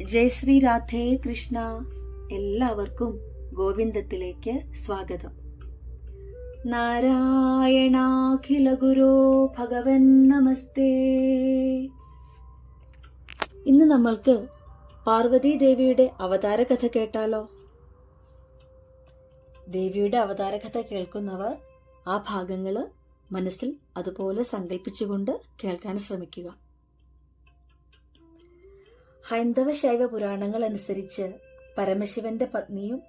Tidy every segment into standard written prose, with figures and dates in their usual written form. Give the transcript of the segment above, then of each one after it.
ജയ് ശ്രീ രാധേ കൃഷ്ണ. എല്ലാവർക്കും ഗോവിന്ദത്തിലേക്ക് സ്വാഗതം. നാരായണാഖില ഗുരോ ഭഗവൻ നമസ്തേ. ഇന്ന് നമ്മൾക്ക് പാർവതി ദേവിയുടെ അവതാര കഥ കേട്ടാലോ? ദേവിയുടെ അവതാര കഥ കേൾക്കുന്നവർ ആ ഭാഗങ്ങൾ മനസ്സിൽ അതുപോലെ സങ്കല്പിച്ചുകൊണ്ട് കേൾക്കാൻ ശ്രമിക്കുക. ഹൈന്ദവ ശൈവ പുരാണങ്ങൾ അനുസരിച്ച് പരമശിവന്റെ പത്നിയും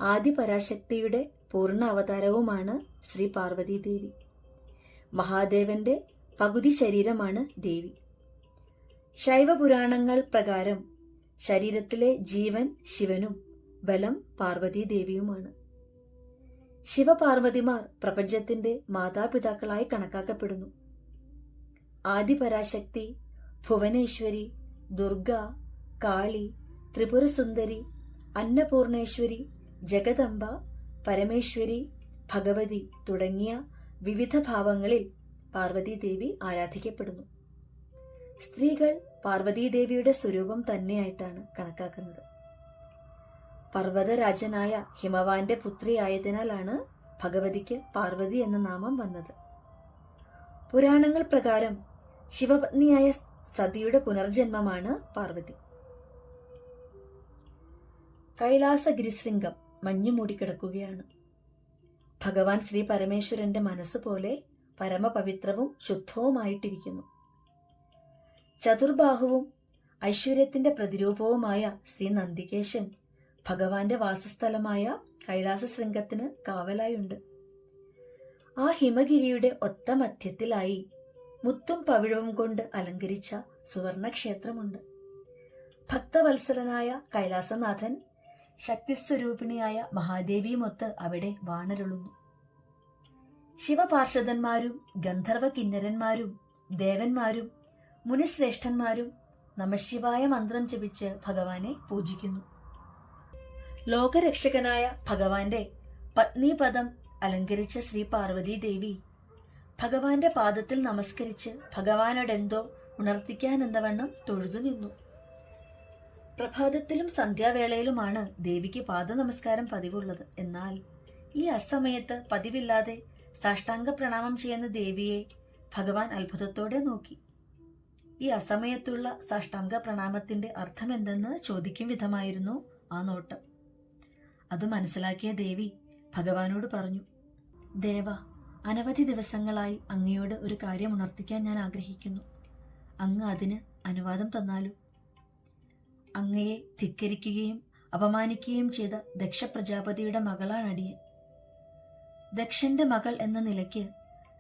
ആദിപരാശക്തിയുടെ പൂർണ്ണ അവതാരവുമാണ് ശ്രീ പാർവതി ദേവി. മഹാദേവന്റെ പകുതി ശരീരമാണ് ദേവി. ശൈവ പുരാണങ്ങൾ പ്രകാരം ശരീരത്തിലെ ജീവൻ ശിവനും ബലം പാർവതി ദേവിയുമാണ്. ശിവപാർവതിമാർ പ്രപഞ്ചത്തിന്റെ മാതാപിതാക്കളായി കണക്കാക്കപ്പെടുന്നു. ആദിപരാശക്തി, ഭുവനേശ്വരി, ദുർഗ, കാളി, ത്രിപുരസുന്ദരി, അന്നപൂർണേശ്വരി, ജഗദംബ, പരമേശ്വരി, ഭഗവതി തുടങ്ങിയ വിവിധ ഭാവങ്ങളിൽ പാർവതി ദേവി ആരാധിക്കപ്പെടുന്നു. സ്ത്രീകൾ പാർവതി ദേവിയുടെ സ്വരൂപം തന്നെയായിട്ടാണ് കണക്കാക്കുന്നത്. പർവ്വതരാജനായ ഹിമവാന്റെ പുത്രിയായതിനാലാണ് ഭഗവതിക്ക് പാർവതി എന്ന നാമം വന്നത്. പുരാണങ്ങൾ പ്രകാരം ശിവപത്നിയായ സതിയുടെ പുനർജന്മമാണ് പാർവതി. കൈലാസഗിരിശൃംഗം മഞ്ഞു മൂടിക്കിടക്കുകയാണ്. ഭഗവാൻ ശ്രീ പരമേശ്വരന്റെ മനസ്സ് പോലെ പരമപവിത്രവും ശുദ്ധവുമായിട്ടിരിക്കുന്നു. ചതുർബാഹുവും ഐശ്വര്യത്തിന്റെ പ്രതിരൂപവുമായ ശ്രീ നന്ദികേശൻ ഭഗവാന്റെ വാസസ്ഥലമായ കൈലാസ ശൃംഗത്തിന് കാവലായുണ്ട്. ആ ഹിമഗിരിയുടെ ഒത്ത മധ്യത്തിലായി മുത്തും പവിഴവും കൊണ്ട് അലങ്കരിച്ച സുവർണക്ഷേത്രമുണ്ട്. ഭക്തവത്സലനായ കൈലാസനാഥൻ ശക്തിസ്വരൂപിണിയായ മഹാദേവിയുമൊത്ത് അവിടെ വാണരുളുന്നു. ശിവപാർഷദന്മാരും ഗന്ധർവ കിന്നരന്മാരും ദേവന്മാരും മുനിശ്രേഷ്ഠന്മാരും നമഃശിവായ മന്ത്രം ജപിച്ച് ഭഗവാനെ പൂജിക്കുന്നു. ലോകരക്ഷകനായ ഭഗവാന്റെ പത്നീപദം അലങ്കരിച്ച ശ്രീ പാർവതി ദേവി ഭഗവാന്റെ പാദത്തിൽ നമസ്കരിച്ച് ഭഗവാനോടെന്തോ ഉണർത്തിക്കാനെന്നവണ്ണം തൊഴുതു നിന്നു. പ്രഭാതത്തിലും സന്ധ്യാവേളയിലുമാണ് ദേവിക്ക് പാദ നമസ്കാരം പതിവുള്ളത്. എന്നാൽ ഈ അസമയത്ത് പതിവില്ലാതെ സാഷ്ടാംഗ പ്രണാമം ചെയ്യുന്ന ദേവിയെ ഭഗവാൻ അത്ഭുതത്തോടെ നോക്കി. ഈ അസമയത്തുള്ള സാഷ്ടാംഗ പ്രണാമത്തിന്റെ അർത്ഥമെന്തെന്ന് ചോദിക്കും വിധമായിരുന്നു ആ നോട്ടം. അത് മനസ്സിലാക്കിയ ദേവി ഭഗവാനോട് പറഞ്ഞു, ദേവ, അനവധി ദിവസങ്ങളായി അങ്ങയോട് ഒരു കാര്യം ഉണർത്തിക്കാൻ ഞാൻ ആഗ്രഹിക്കുന്നു. അങ്ങ് അതിന് അനുവാദം തന്നാലും. അങ്ങയെ ധിക്കരിക്കുകയും അപമാനിക്കുകയും ചെയ്ത ദക്ഷ പ്രജാപതിയുടെ മകളാണ് അടിയൻ. ദക്ഷന്റെ മകൾ എന്ന നിലയ്ക്ക്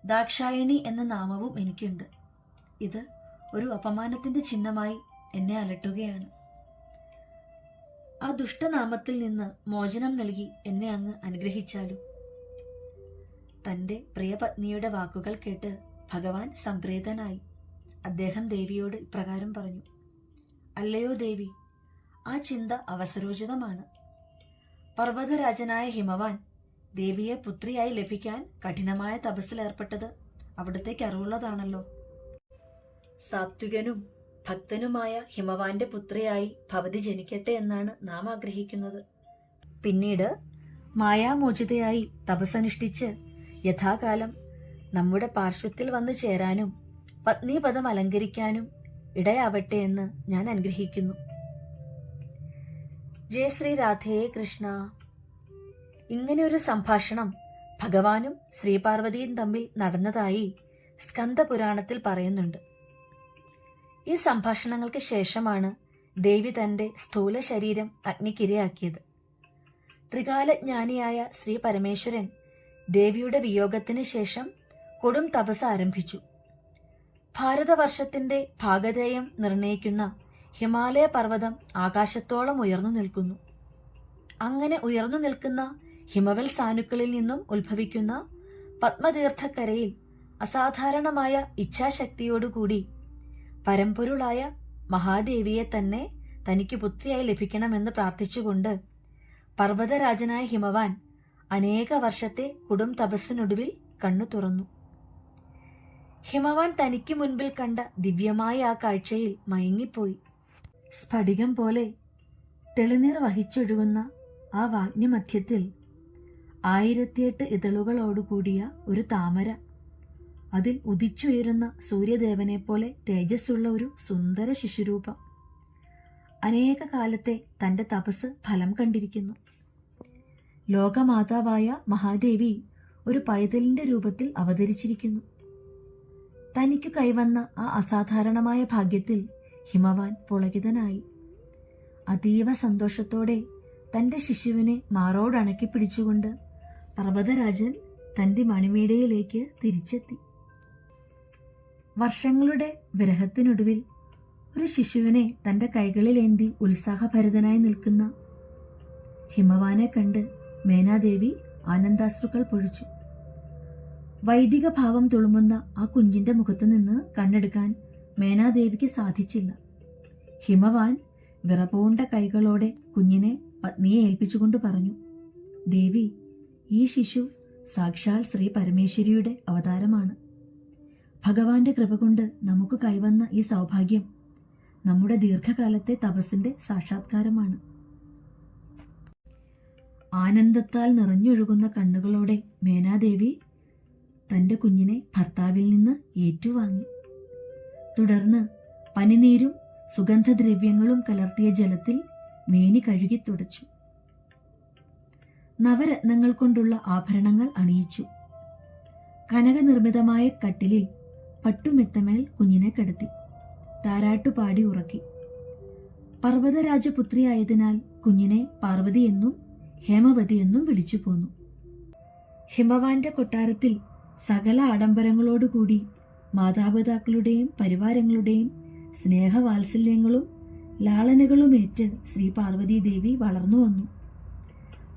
ദാക്ഷായണി എന്ന നാമവും എനിക്കുണ്ട്. ഇത് ഒരു അപമാനത്തിന്റെ ചിഹ്നമായി എന്നെ അലട്ടുകയാണ്. ആ ദുഷ്ടനാമത്തിൽ നിന്ന് മോചനം നൽകി എന്നെ അങ്ങ് അനുഗ്രഹിച്ചാലും. തന്റെ പ്രിയപത്നിയുടെ വാക്കുകൾ കേട്ട് ഭഗവാൻ സംപ്രീതനായി. അദ്ദേഹം ദേവിയോട് ഇപ്രകാരം പറഞ്ഞു, അല്ലയോ ദേവി, ആ ചിന്ത അവസരോചിതമാണ്. പർവ്വതരാജനായ ഹിമവാൻ ദേവിയെ പുത്രിയായി ലഭിക്കാൻ കഠിനമായ തപസ്സിലേർപ്പെട്ടത് അവിടത്തേക്ക് അറിവുള്ളതാണല്ലോ. സാത്വികനും ഭക്തനുമായ ഹിമവാന്റെ പുത്രിയായി ഭവതി ജനിക്കട്ടെ എന്നാണ് നാം ആഗ്രഹിക്കുന്നത്. പിന്നീട് മായാമോചിതയായി തപസ്സനുഷ്ഠിച്ച് യഥാകാലം നമ്മുടെ പാർശ്വത്തിൽ വന്നു ചേരാനും പത്നീപദം അലങ്കരിക്കാനും ഇടയാവട്ടെ എന്ന് ഞാൻ അനുഗ്രഹിക്കുന്നു. ജയ ശ്രീ രാധേ കൃഷ്ണ. ഇങ്ങനെയൊരു സംഭാഷണം ഭഗവാനും ശ്രീപാർവതിയും തമ്മിൽ നടന്നതായി സ്കന്ദപുരാണത്തിൽ പറയുന്നുണ്ട്. ഈ സംഭാഷണങ്ങൾക്ക് ശേഷമാണ് ദേവി തന്റെ സ്ഥൂല ശരീരം അഗ്നിക്കിരയാക്കിയത്. ത്രികാലജ്ഞാനിയായ ശ്രീ പരമേശ്വരൻ ദേവിയുടെ വിയോഗത്തിന് ശേഷം കൊടും തപസ് ആരംഭിച്ചു. ഭാരതവർഷത്തിന്റെ ഭാഗധേയം നിർണയിക്കുന്ന ഹിമാലയ പർവ്വതം ആകാശത്തോളം ഉയർന്നു നിൽക്കുന്നു. അങ്ങനെ ഉയർന്നു നിൽക്കുന്ന ഹിമവൽ സാനുക്കളിൽ നിന്നും ഉത്ഭവിക്കുന്ന പത്മതീർത്ഥക്കരയിൽ അസാധാരണമായ ഇച്ഛാശക്തിയോടുകൂടി പരമ്പൊരുളായ മഹാദേവിയെ തന്നെ തനിക്ക് പുത്രിയായി ലഭിക്കണമെന്ന് പ്രാർത്ഥിച്ചുകൊണ്ട് പർവ്വതരാജനായ ഹിമവാൻ അനേക വർഷത്തെ കൊടും തപസ്സിനൊടുവിൽ കണ്ണു തുറന്നു. ഹിമവാൻ തനിക്ക് മുൻപിൽ കണ്ട ദിവ്യമായ ആ കാഴ്ചയിൽ മയങ്ങിപ്പോയി. സ്ഫടികം പോലെ തെളിനീർ വഹിച്ചൊഴുകുന്ന ആ വാഗ്നിമധ്യത്തിൽ 1008 ഇതളുകളോടുകൂടിയ ഒരു താമര, അതിൽ ഉദിച്ചുയരുന്ന സൂര്യദേവനെ പോലെ തേജസ്സുള്ള ഒരു സുന്ദര ശിശുരൂപം. അനേക കാലത്തെ തൻ്റെ തപസ് ഫലം കണ്ടിരിക്കുന്നു. ലോകമാതാവായ മഹാദേവി ഒരു പൈതലിന്റെ രൂപത്തിൽ അവതരിച്ചിരിക്കുന്നു. തനിക്കു കൈവന്ന ആ അസാധാരണമായ ഭാഗ്യത്തിൽ ഹിമവാൻ പുളകിതനായി. അതീവ സന്തോഷത്തോടെ തൻ്റെ ശിശുവിനെ മാറോടണക്കി പിടിച്ചുകൊണ്ട് പർവ്വതരാജൻ തൻ്റെ മണിമേടയിലേക്ക് തിരിച്ചെത്തി. വർഷങ്ങളുടെ വിരഹത്തിനൊടുവിൽ ഒരു ശിശുവിനെ തൻ്റെ കൈകളിലേന്തി ഉത്സാഹഭരിതനായി നിൽക്കുന്ന ഹിമവാനെ കണ്ട് മേനാദേവി ആനന്ദാശ്രുക്കൾ പൊഴിച്ചു. വൈദിക ഭാവം തുളുമ്പുന്ന ആ കുഞ്ഞിന്റെ മുഖത്തു നിന്ന് കണ്ണെടുക്കാൻ മേനാദേവിക്ക് സാധിച്ചില്ല. ഹിമവാൻ വിറപൂണ്ട കൈകളോടെ കുഞ്ഞിനെ പത്നിയെ ഏൽപ്പിച്ചുകൊണ്ട് പറഞ്ഞു, ദേവി, ഈ ശിശു സാക്ഷാൽ ശ്രീ പരമേശ്വരിയുടെ അവതാരമാണ്. ഭഗവാന്റെ കൃപ കൊണ്ട് നമുക്ക് കൈവന്ന ഈ സൗഭാഗ്യം നമ്മുടെ ദീർഘകാലത്തെ തപസ്സിന്റെ സാക്ഷാത്കാരമാണ്. ആനന്ദത്താൽ നിറഞ്ഞൊഴുകുന്ന കണ്ണുകളോടെ മേനാദേവി തന്റെ കുഞ്ഞിനെ ഭർത്താവിൽ നിന്ന് ഏറ്റുവാങ്ങി. തുടർന്ന് പനിനീരും സുഗന്ധദ്രവ്യങ്ങളും കലർത്തിയ ജലത്തിൽ മേനി കഴുകി തുടച്ചു. നവരത്നങ്ങൾ കൊണ്ടുള്ള ആഭരണങ്ങൾ അണിയിച്ചു. കനകനിർമ്മിതമായ കട്ടിലിൽ പട്ടുമെത്തമേൽ കുഞ്ഞിനെ കിടത്തി താരാട്ടുപാടി ഉറക്കി. പർവ്വതരാജപുത്രിയായതിനാൽ കുഞ്ഞിനെ പാർവതി എന്നും ഹേമവതി എന്നും വിളിച്ചു പോന്നു. ഹിമവാന്റെ കൊട്ടാരത്തിൽ സകല ആഡംബരങ്ങളോടുകൂടി മാതാപിതാക്കളുടെയും പരിവാരങ്ങളുടെയും സ്നേഹവാത്സല്യങ്ങളും ലാളനകളുമേറ്റ് ശ്രീ പാർവതി ദേവി വളർന്നു വന്നു.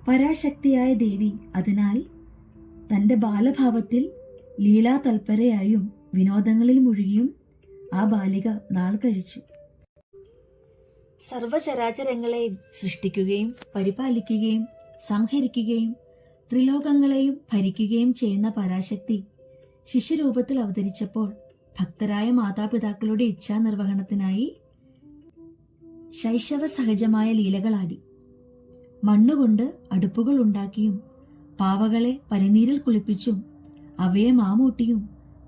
പരാശക്തിയായ ദേവി അതിനാൽ തന്റെ ബാലഭാവത്തിൽ ലീലാതൽപരയായും വിനോദങ്ങളിൽ മുഴുകിയും ആ ബാലിക നാൾ കഴിച്ചു. സർവചരാചരങ്ങളെയും സൃഷ്ടിക്കുകയും പരിപാലിക്കുകയും സംഹരിക്കുകയും ത്രിലോകങ്ങളെയും ഭരിക്കുകയും ചെയ്യുന്ന പരാശക്തി ശിശുരൂപത്തിൽ അവതരിച്ചപ്പോൾ ഭക്തരായ മാതാപിതാക്കളുടെ ഇച്ഛാനിർവഹണത്തിനായി ശൈശവ സഹജമായ ലീലകളാടി. മണ്ണുകൊണ്ട് അടുപ്പുകൾ ഉണ്ടാക്കിയും പാവകളെ പനിനീരിൽ കുളിപ്പിച്ചും അവയെ മാമൂട്ടിയും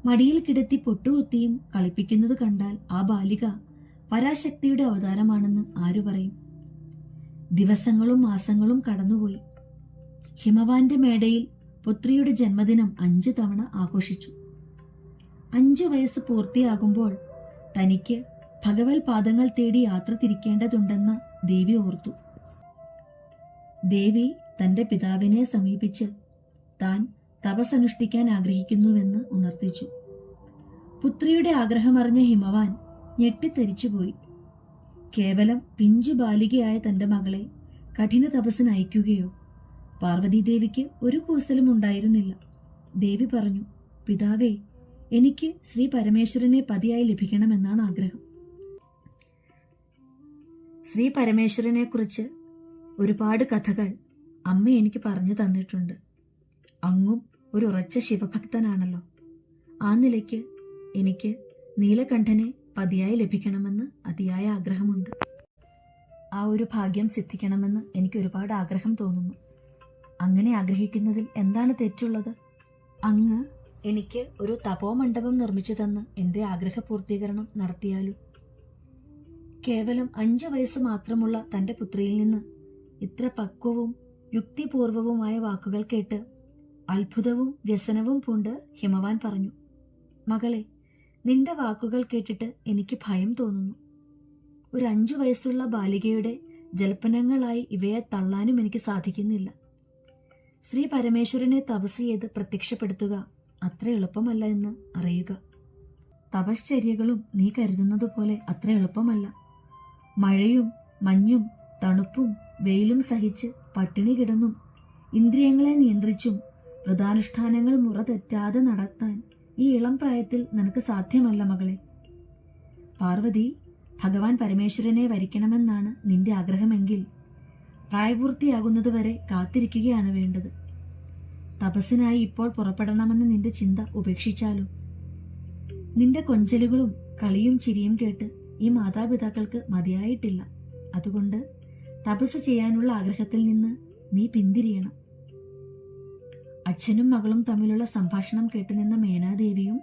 മടിയിൽ കിടത്തി പൊട്ടുകുത്തിയും കളിപ്പിക്കുന്നത് കണ്ടാൽ ആ ബാലിക പരാശക്തിയുടെ അവതാരമാണെന്ന് ആരു പറയും? ദിവസങ്ങളും മാസങ്ങളും കടന്നുപോയി. ഹിമവാന്റെ മേടയിൽ പുത്രിയുടെ ജന്മദിനം 5 തവണ ആഘോഷിച്ചു. 5 വയസ്സ് പൂർത്തിയാകുമ്പോൾ തനിക്ക് ഭഗവത് പാദങ്ങൾ തേടി യാത്ര തിരിക്കേണ്ടതുണ്ടെന്ന് ദേവി ഓർത്തു. ദേവി തന്റെ പിതാവിനെ സമീപിച്ച് താൻ തപസ്സനുഷ്ഠിക്കാൻ ആഗ്രഹിക്കുന്നുവെന്ന് ഉണർത്തിച്ചു. പുത്രിയുടെ ആഗ്രഹമറിഞ്ഞ ഹിമവാൻ ഞെട്ടിത്തരിച്ചുപോയി. കേവലം പിഞ്ചു ബാലികയായ തന്റെ മകളെ കഠിന തപസ്സിന് അയക്കുകയോ? പാർവതീദേവിക്ക് ഒരു കൂസലും ഉണ്ടായിരുന്നില്ല. ദേവി പറഞ്ഞു, പിതാവേ, എനിക്ക് ശ്രീ പരമേശ്വരനെ പതിയായി ലഭിക്കണമെന്നാണ് ആഗ്രഹം. ശ്രീ പരമേശ്വരനെ കുറിച്ച് ഒരുപാട് കഥകൾ അമ്മ എനിക്ക് പറഞ്ഞു തന്നിട്ടുണ്ട്. അങ്ങും ഒരു ഉറച്ച ശിവഭക്തനാണല്ലോ. ആ നിലയ്ക്ക് എനിക്ക് നീലകണ്ഠനെ പതിയായി ലഭിക്കണമെന്ന് അതിയായ ആഗ്രഹമുണ്ട്. ആ ഒരു ഭാഗ്യം സിദ്ധിക്കണമെന്ന് എനിക്ക് ഒരുപാട് ആഗ്രഹം തോന്നുന്നു. അങ്ങനെ ആഗ്രഹിക്കുന്നതിൽ എന്താണ് തെറ്റുള്ളത്? അങ്ങ് എനിക്ക് ഒരു തപോമണ്ഡപം നിർമ്മിച്ചു തന്ന് എന്റെ ആഗ്രഹ പൂർത്തീകരണം നടത്തിയാലും. കേവലം 5 വയസ്സ് മാത്രമുള്ള തന്റെ പുത്രിയിൽ നിന്ന് ഇത്ര പക്വവും യുക്തിപൂർവവുമായ വാക്കുകൾ കേട്ട് അത്ഭുതവും വ്യസനവും പൂണ്ട് ഹിമവാൻ പറഞ്ഞു, മകളെ, നിന്റെ വാക്കുകൾ കേട്ടിട്ട് എനിക്ക് ഭയം തോന്നുന്നു. ഒരു 5 വയസ്സുള്ള ബാലികയുടെ ജൽപ്പനങ്ങളായി ഇവയെ തള്ളാനും എനിക്ക് സാധിക്കുന്നില്ല. ശ്രീ പരമേശ്വരനെ തപസ് ചെയ്ത് പ്രത്യക്ഷപ്പെടുത്തുക അത്ര എളുപ്പമല്ല എന്ന് അറിയുക. തപശ്ചര്യകളും നീ കരുതുന്നതുപോലെ അത്ര എളുപ്പമല്ല. മഴയും മഞ്ഞും തണുപ്പും വെയിലും സഹിച്ച് പട്ടിണി കിടന്നും ഇന്ദ്രിയങ്ങളെ നിയന്ത്രിച്ചും വ്രതാനുഷ്ഠാനങ്ങൾ മുറ തെറ്റാതെ നടത്താൻ ഈ ഇളം പ്രായത്തിൽ നിനക്ക് സാധ്യമല്ല മകളെ. പാർവതി, ഭഗവാൻ പരമേശ്വരനെ വരിക്കണമെന്നാണ് നിന്റെ ആഗ്രഹമെങ്കിൽ പ്രായപൂർത്തിയാകുന്നതുവരെ കാത്തിരിക്കുകയാണ് വേണ്ടത്. തപസ്സിനായി ഇപ്പോൾ പുറപ്പെടണമെന്ന് നിന്റെ ചിന്ത ഉപേക്ഷിച്ചാലും. നിന്റെ കൊഞ്ചലുകളും കളിയും ചിരിയും കേട്ട് ഈ മാതാപിതാക്കൾക്ക് മതിയായിട്ടില്ല. അതുകൊണ്ട് തപസ് ചെയ്യാനുള്ള ആഗ്രഹത്തിൽ നിന്ന് നീ പിന്തിരിയണം. അച്ഛനും മകളും തമ്മിലുള്ള സംഭാഷണം കേട്ടുനിന്ന മേനാദേവിയും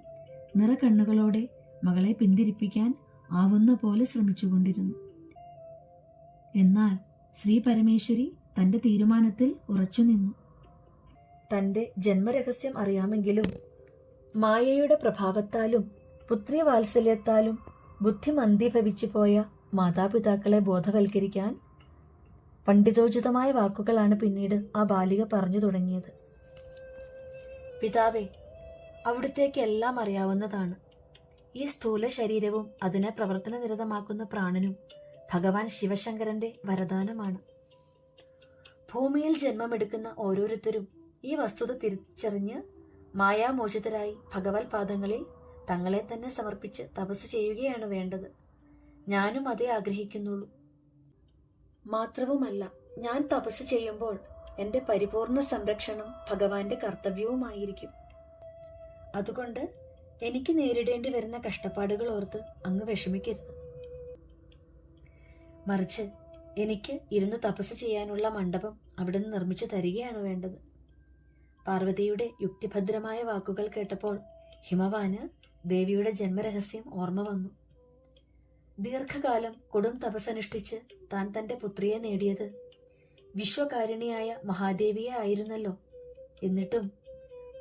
നിറകണ്ണുകളോടെ മകളെ പിന്തിരിപ്പിക്കാൻ ആവുന്ന പോലെ ശ്രമിച്ചുകൊണ്ടിരുന്നു. എന്നാൽ ശ്രീ പരമേശ്വരി തന്റെ തീരുമാനത്തിൽ ഉറച്ചുനിന്നു. തന്റെ ജന്മരഹസ്യം അറിയാമെങ്കിലും മായയുടെ പ്രഭാവത്താലും പുത്രിവാത്സല്യത്താലും ബുദ്ധി മന്ദീഭവിച്ചു പോയ മാതാപിതാക്കളെ ബോധവൽക്കരിക്കാൻ പണ്ഡിതോചിതമായ വാക്കുകളാണ് പിന്നീട് ആ ബാലിക പറഞ്ഞു തുടങ്ങിയത്. പിതാവേ, അവിടുത്തേക്ക് എല്ലാം അറിയാവുന്നതാണ്. ഈ സ്ഥൂല ശരീരവും അതിനെ പ്രവർത്തനനിരതമാക്കുന്ന പ്രാണനും ഭഗവാൻ ശിവശങ്കരന്റെ വരദാനമാണ്. ഭൂമിയിൽ ജന്മമെടുക്കുന്ന ഓരോരുത്തരും ഈ വസ്തുത തിരിച്ചറിഞ്ഞ് മായാമോചിതരായി ഭഗവത് പാദങ്ങളിൽ തങ്ങളെ തന്നെ സമർപ്പിച്ച് തപസ് ചെയ്യുകയാണ് വേണ്ടത്. ഞാനും അതേ ആഗ്രഹിക്കുന്നുള്ളൂ. മാത്രവുമല്ല, ഞാൻ തപസ് ചെയ്യുമ്പോൾ എന്റെ പരിപൂർണ സംരക്ഷണം ഭഗവാന്റെ കർത്തവ്യവുമായിരിക്കും. അതുകൊണ്ട് എനിക്ക് നേരിടേണ്ടി വരുന്ന കഷ്ടപ്പാടുകൾ ഓർത്ത് അങ്ങ് വിഷമിക്കരുത്. മറിച്ച് എനിക്ക് ഇരുന്ന് തപസ് ചെയ്യാനുള്ള മണ്ഡപം അവിടുന്ന് നിർമ്മിച്ചു തരികയാണ് വേണ്ടത്. പാർവതിയുടെ യുക്തിഭദ്രമായ വാക്കുകൾ കേട്ടപ്പോൾ ഹിമവാന് ദേവിയുടെ ജന്മരഹസ്യം ഓർമ്മ വന്നു. ദീർഘകാലം കൊടും തപസ്സനുഷ്ഠിച്ച് താൻ തന്റെ പുത്രിയെ നേടിയത് വിശ്വകാരുണിയായ മഹാദേവിയെ ആയിരുന്നല്ലോ. എന്നിട്ടും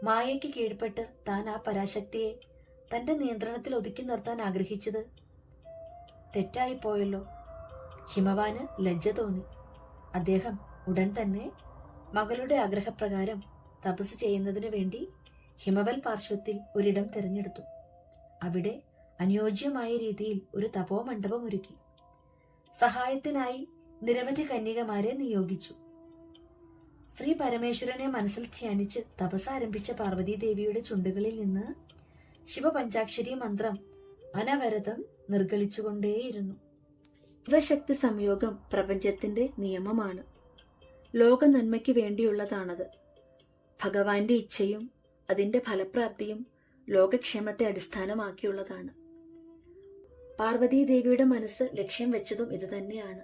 മായയ്ക്ക് കീഴ്പ്പെട്ട് താൻ ആ പരാശക്തിയെ തന്റെ നിയന്ത്രണത്തിൽ ഒതുക്കി നിർത്താൻ ആഗ്രഹിച്ചത് തെറ്റായിപ്പോയല്ലോ. ഹിമവാന് ലജ്ജ തോന്നി. അദ്ദേഹം ഉടൻ തന്നെ മകളുടെ ആഗ്രഹപ്രകാരം തപസ് ചെയ്യുന്നതിനു വേണ്ടി ഹിമവൽ പാർശ്വത്തിൽ ഒരിടം തിരഞ്ഞെടുത്തു. അവിടെ അനുയോജ്യമായ രീതിയിൽ ഒരു തപോമണ്ഡപം ഒരുക്കി. സഹായത്തിനായി നിരവധി കന്യകമാരെ നിയോഗിച്ചു. ശ്രീ പരമേശ്വരനെ മനസ്സിൽ ധ്യാനിച്ച് തപസ് ആരംഭിച്ച പാർവതീദേവിയുടെ ചുണ്ടുകളിൽ നിന്ന് ശിവപഞ്ചാക്ഷരി മന്ത്രം അനവരതം നിർഗളിച്ചുകൊണ്ടേയിരുന്നു. ശിവശക്തി സംയോഗം പ്രപഞ്ചത്തിന്റെ നിയമമാണ്. ലോക നന്മയ്ക്ക് വേണ്ടിയുള്ളതാണത്. ഭഗവാന്റെ ഇച്ഛയും അതിന്റെ ഫലപ്രാപ്തിയും ലോകക്ഷേമത്തെ അടിസ്ഥാനമാക്കിയുള്ളതാണ്. പാർവതീദേവിയുടെ മനസ്സ് ലക്ഷ്യം വെച്ചതും ഇതുതന്നെയാണ്.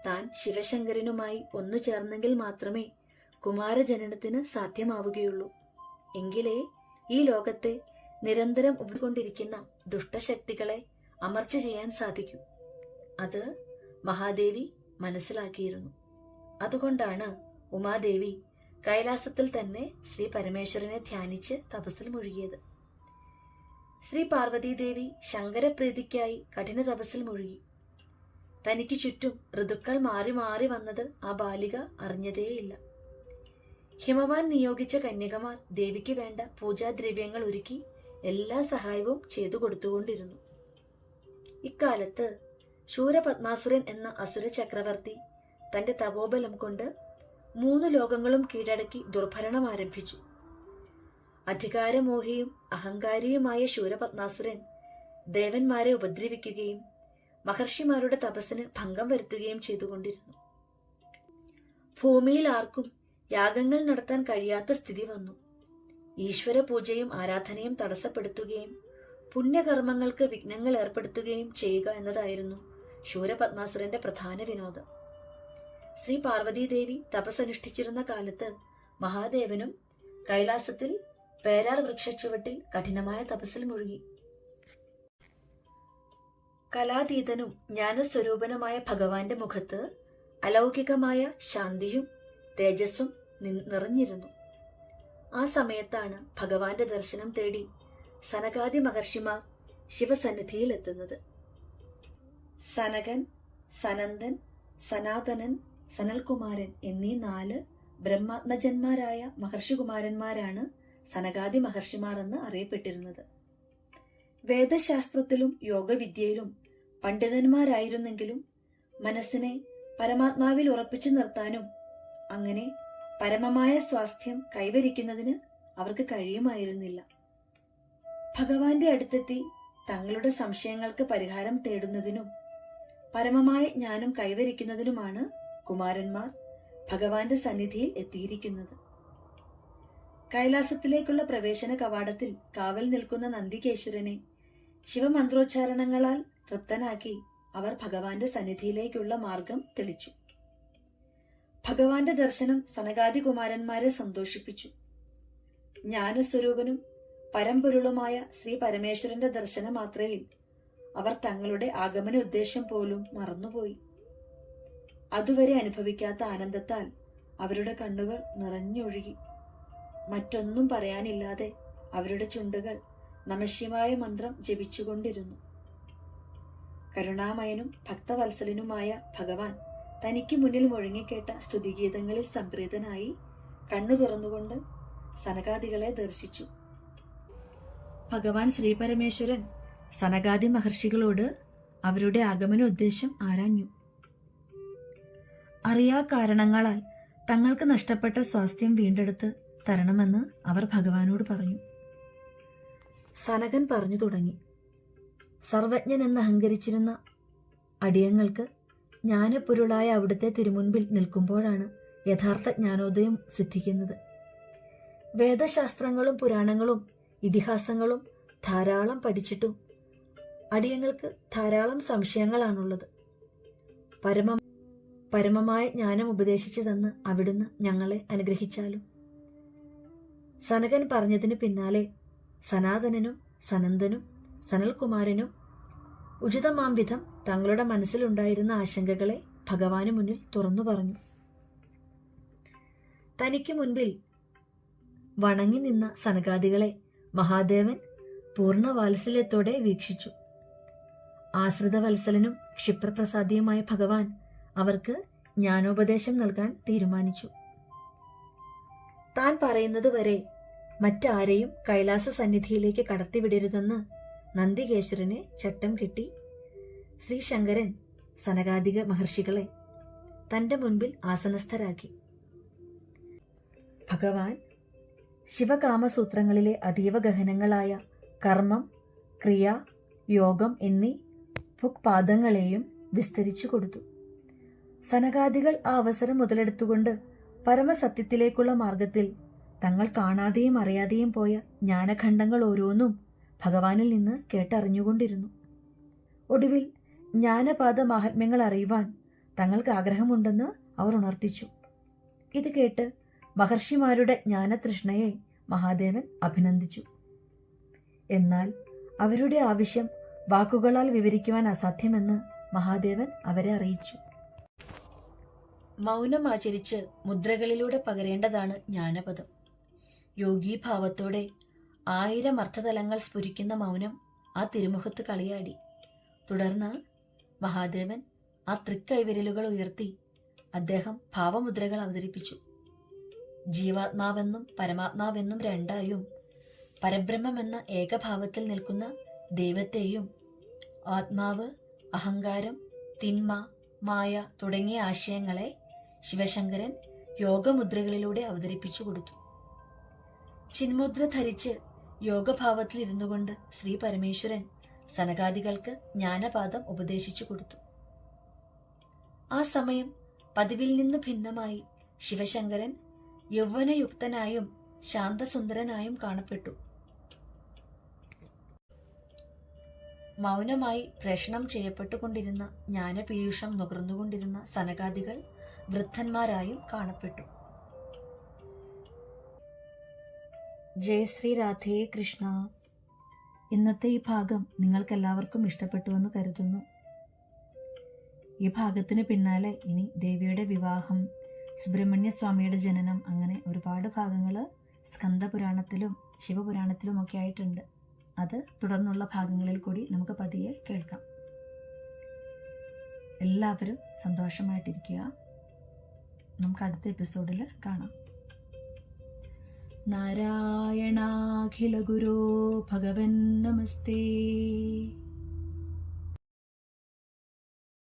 താൻ ശിവശങ്കരനുമായി ഒന്നു ചേർന്നെങ്കിൽ മാത്രമേ കുമാരജനനത്തിന് സാധ്യമാവുകയുള്ളൂ. എങ്കിലേ ഈ ലോകത്തെ നിരന്തരം ഉപകൊണ്ടിരിക്കുന്ന ദുഷ്ടശക്തികളെ അമർച്ച ചെയ്യാൻ സാധിക്കൂ. അത് മഹാദേവി മനസ്സിലാക്കിയിരുന്നു. അതുകൊണ്ടാണ് ഉമാദേവി കൈലാസത്തിൽ തന്നെ ശ്രീ പരമേശ്വരനെ ധ്യാനിച്ച് തപസ്സിൽ മുഴുകിയത്. ശ്രീ പാർവതീദേവി ശങ്കരപ്രീതിക്കായി കഠിന തപസ്സിൽ മുഴുകി. തനിക്ക് ചുറ്റും ഋതുക്കൾ മാറി മാറി വന്നത് ആ ബാലിക അറിഞ്ഞതേയില്ല. ഹിമവാൻ നിയോഗിച്ച കന്യകമാർ ദേവിക്ക് വേണ്ട പൂജാദ്രവ്യങ്ങൾ ഒരുക്കി എല്ലാ സഹായവും ചെയ്തു കൊടുത്തുകൊണ്ടിരുന്നു. ഇക്കാലത്ത് ശൂരപത്മാസുരൻ എന്ന അസുര ചക്രവർത്തി തന്റെ തപോബലം കൊണ്ട് 3 ലോകങ്ങളും കീഴടക്കി ദുർഭരണം ആരംഭിച്ചു. അധികാരമോഹിയും അഹങ്കാരിയുമായ ശൂരപത്മാസുരൻ ദേവന്മാരെ ഉപദ്രവിക്കുകയും മഹർഷിമാരുടെ തപസ്സിന് ഭംഗം വരുത്തുകയും ചെയ്തുകൊണ്ടിരുന്നു. ഭൂമിയിൽ ആർക്കും യാഗങ്ങൾ നടത്താൻ കഴിയാത്ത സ്ഥിതി വന്നു. ഈശ്വര പൂജയും ആരാധനയും തടസ്സപ്പെടുത്തുകയും പുണ്യകർമ്മങ്ങൾക്ക് വിഘ്നങ്ങൾ ഏർപ്പെടുത്തുകയും ചെയ്യുക എന്നതായിരുന്നു ശൂരപത്മാസുരന്റെ പ്രധാന വിനോദം. ശ്രീ പാർവതീദേവി തപസ്സനുഷ്ഠിച്ചിരുന്ന കാലത്ത് മഹാദേവനും കൈലാസത്തിൽ പേരാർ വൃക്ഷച്ചുവട്ടിൽ കഠിനമായ തപസ്സിൽ മുഴുകി. കലാതീതനും ജ്ഞാനസ്വരൂപനുമായ ഭഗവാന്റെ മുഖത്ത് അലൗകികമായ ശാന്തിയും തേജസ്സും നിറഞ്ഞിരുന്നു. ആ സമയത്താണ് ഭഗവാന്റെ ദർശനം തേടി സനകാദി മഹർഷിമാർ ശിവസന്നിധിയിൽ എത്തുന്നത്. സനകൻ, സനന്ദൻ, സനാതനൻ, സനൽകുമാരൻ എന്നീ 4 ബ്രഹ്മാത്മജന്മാരായ മഹർഷികുമാരന്മാരാണ് സനകാദി മഹർഷിമാർ എന്ന് അറിയപ്പെട്ടിരുന്നത്. വേദശാസ്ത്രത്തിലും യോഗവിദ്യയിലും പണ്ഡിതന്മാരായിരുന്നെങ്കിലും മനസ്സിനെ പരമാത്മാവിൽ ഉറപ്പിച്ചു നിർത്താനും അങ്ങനെ പരമമായ സ്വാസ്ഥ്യം കൈവരിക്കുന്നതിന് അവർക്ക് കഴിയുമായിരുന്നില്ല. ഭഗവാന്റെ അടുത്തെത്തി തങ്ങളുടെ സംശയങ്ങൾക്ക് പരിഹാരം തേടുന്നതിനും പരമമായ ജ്ഞാനം കൈവരിക്കുന്നതിനുമാണ് കുമാരന്മാർ ഭഗവാന്റെ സന്നിധിയിൽ എത്തിയിരിക്കുന്നത്. കൈലാസത്തിലേക്കുള്ള പ്രവേശന കവാടത്തിൽ കാവൽ നിൽക്കുന്ന നന്ദികേശ്വരനെ ശിവമന്ത്രോച്ചാരണങ്ങളാൽ തൃപ്തനാക്കി അവർ ഭഗവാന്റെ സന്നിധിയിലേക്കുള്ള മാർഗം തെളിച്ചു. ഭഗവാന്റെ ദർശനം സനകാദി കുമാരന്മാരെ സന്തോഷിപ്പിച്ചു. ജ്ഞാനസ്വരൂപനും പരമ്പൊരുളുമായ ശ്രീ പരമേശ്വരന്റെ ദർശന മാത്രയിൽ അവർ തങ്ങളുടെ ആഗമന ഉദ്ദേശം പോലും മറന്നുപോയി. അതുവരെ അനുഭവിക്കാത്ത ആനന്ദത്താൽ അവരുടെ കണ്ണുകൾ നിറഞ്ഞൊഴുകി. മറ്റൊന്നും പറയാനില്ലാതെ അവരുടെ ചുണ്ടുകൾ നമഃശിവായ മന്ത്രം ജപിച്ചുകൊണ്ടിരുന്നു. കരുണാമയനും ഭക്തവത്സലനുമായ ഭഗവാൻ തനിക്ക് മുന്നിൽ മുഴങ്ങിക്കേട്ട സ്തുതിഗീതങ്ങളിൽ സംപ്രീതനായി കണ്ണു തുറന്നുകൊണ്ട് സനകാദികളെ ദർശിച്ചു. ഭഗവാൻ ശ്രീപരമേശ്വരൻ സനകാദി മഹർഷികളോട് അവരുടെ ആഗമന ഉദ്ദേശം ആരാഞ്ഞു. അറിയാ കാരണങ്ങളാൽ തങ്ങൾക്ക് നഷ്ടപ്പെട്ട സ്വാസ്ഥ്യം വീണ്ടെടുത്ത് തരണമെന്ന് അവർ ഭഗവാനോട് പറഞ്ഞു. സനകൻ പറഞ്ഞു തുടങ്ങി. സർവജ്ഞൻ എന്ന് അഹങ്കരിച്ചിരുന്ന അടിയങ്ങൾക്ക് ജ്ഞാനപ്പൊരുളായ അവിടുത്തെ തിരുമുൻപിൽ നിൽക്കുമ്പോഴാണ് യഥാർത്ഥ ജ്ഞാനോദയം സിദ്ധിക്കുന്നത്. വേദശാസ്ത്രങ്ങളും പുരാണങ്ങളും ഇതിഹാസങ്ങളും ധാരാളം പഠിച്ചിട്ടും അടിയങ്ങൾക്ക് ധാരാളം സംശയങ്ങളാണുള്ളത്. പരമമായ ജ്ഞാനം ഉപദേശിച്ചു തന്ന് അവിടുന്ന് ഞങ്ങളെ അനുഗ്രഹിച്ചാലും. സനകൻ പറഞ്ഞതിന് പിന്നാലെ സനാതനനും സനന്ദനും സനൽകുമാരനും ഉചിതമാം വിധം തങ്ങളുടെ മനസ്സിലുണ്ടായിരുന്ന ആശങ്കകളെ ഭഗവാന് മുന്നിൽ തുറന്നു പറഞ്ഞു. തനിക്ക് മുൻപിൽ വണങ്ങി നിന്ന സനകാദികളെ മഹാദേവൻ പൂർണ്ണ വാത്സല്യത്തോടെ വീക്ഷിച്ചു. ആശ്രിതവത്സലനും ക്ഷിപ്രപ്രസാദിയുമായ ഭഗവാൻ അവർക്ക് ജ്ഞാനോപദേശം നൽകാൻ തീരുമാനിച്ചു. താൻ പറയുന്നതുവരെ മറ്റാരെയും കൈലാസ സന്നിധിയിലേക്ക് കടത്തിവിടരുതെന്ന് നന്ദികേശ്വരനെ ചട്ടം കെട്ടി ശ്രീശങ്കരൻ സനകാദിക മഹർഷികളെ തന്റെ മുൻപിൽ ആസനസ്ഥരാക്കി. ഭഗവാൻ ശിവകാമസൂത്രങ്ങളിലെ അതീവ ഗഹനങ്ങളായ കർമ്മം, ക്രിയ, യോഗം എന്നീ ഭുക്പാദങ്ങളെയും വിസ്തരിച്ചു കൊടുത്തു. സനകാദികൾ ആ അവസരം മുതലെടുത്തുകൊണ്ട് പരമസത്യത്തിലേക്കുള്ള മാർഗത്തിൽ തങ്ങൾ കാണാതെയും അറിയാതെയും പോയ ജ്ഞാനഖണ്ഡങ്ങൾ ഓരോന്നും ഭഗവാനിൽ നിന്ന് കേട്ടറിഞ്ഞുകൊണ്ടിരുന്നു. ഒടുവിൽ ജ്ഞാനപാദ മാഹാത്മ്യങ്ങൾ അറിയുവാൻ തങ്ങൾക്ക് ആഗ്രഹമുണ്ടെന്ന് അവർ ഉണർത്തിച്ചു. ഇത് കേട്ട് മഹർഷിമാരുടെ ജ്ഞാനതൃഷ്ണയെ മഹാദേവൻ അഭിനന്ദിച്ചു. എന്നാൽ അവരുടെ ആവശ്യം വാക്കുകളാൽ വിവരിക്കുവാൻ അസാധ്യമെന്ന് മഹാദേവൻ അവരെ അറിയിച്ചു. മൗനം ആചരിച്ച് മുദ്രകളിലൂടെ പകരേണ്ടതാണ് ജ്ഞാനപദം. യോഗീഭാവത്തോടെ 1000 അർത്ഥതലങ്ങൾ സ്ഫുരിക്കുന്ന മൗനം ആ തിരുമുഖത്ത് കളിയാടി. തുടർന്ന് മഹാദേവൻ ആ തൃക്കൈവിരലുകൾ ഉയർത്തി അദ്ദേഹം ഭാവമുദ്രകൾ അവതരിപ്പിച്ചു. ജീവാത്മാവെന്നും പരമാത്മാവെന്നും രണ്ടായും പരബ്രഹ്മമെന്ന ഏകഭാവത്തിൽ നിൽക്കുന്ന ദൈവത്തെയും ആത്മാവ്, അഹങ്കാരം, തിന്മ, മായ തുടങ്ങിയ ആശയങ്ങളെ ശിവശങ്കരൻ യോഗമുദ്രകളിലൂടെ അവതരിപ്പിച്ചു കൊടുത്തു. ചിന്മുദ്ര ധരിച്ച് യോഗഭാവത്തിൽ ഇരുന്നു കൊണ്ട് ശ്രീ പരമേശ്വരൻ സനകാദികൾക്ക് ജ്ഞാനപാദം ഉപദേശിച്ചു കൊടുത്തു. ആ സമയം പതിവിൽ നിന്ന് ഭിന്നമായി ശിവശങ്കരൻ യൗവനയുക്തനായും ശാന്തസുന്ദരനായും കാണപ്പെട്ടു. മൗനമായി പ്രേഷണം ചെയ്യപ്പെട്ടുകൊണ്ടിരുന്ന ജ്ഞാനപീയൂഷം നുകർന്നുകൊണ്ടിരുന്ന സനകാദികൾ വൃദ്ധന്മാരായും കാണപ്പെട്ടു. ജയ ശ്രീ രാധേ കൃഷ്ണ. ഇന്നത്തെ ഈ ഭാഗം നിങ്ങൾക്കെല്ലാവർക്കും ഇഷ്ടപ്പെട്ടുവെന്ന് കരുതുന്നു. ഈ ഭാഗത്തിന് പിന്നാലെ ഇനി ദേവിയുടെ വിവാഹം, സുബ്രഹ്മണ്യസ്വാമിയുടെ ജനനം, അങ്ങനെ ഒരുപാട് ഭാഗങ്ങൾ സ്കന്ദപുരാണത്തിലും ശിവപുരാണത്തിലും ഒക്കെ ആയിട്ടുണ്ട്. അത് തുടർന്നുള്ള ഭാഗങ്ങളിൽ കൂടി നമുക്ക് പതിയെ കേൾക്കാം. എല്ലാവരും സന്തോഷമായിട്ടിരിക്കുക. നമുക്ക് അടുത്ത എപ്പിസോഡിൽ കാണാം. നാരായണാഖില ഗുരോ ഭഗവൻ നമസ്തേ.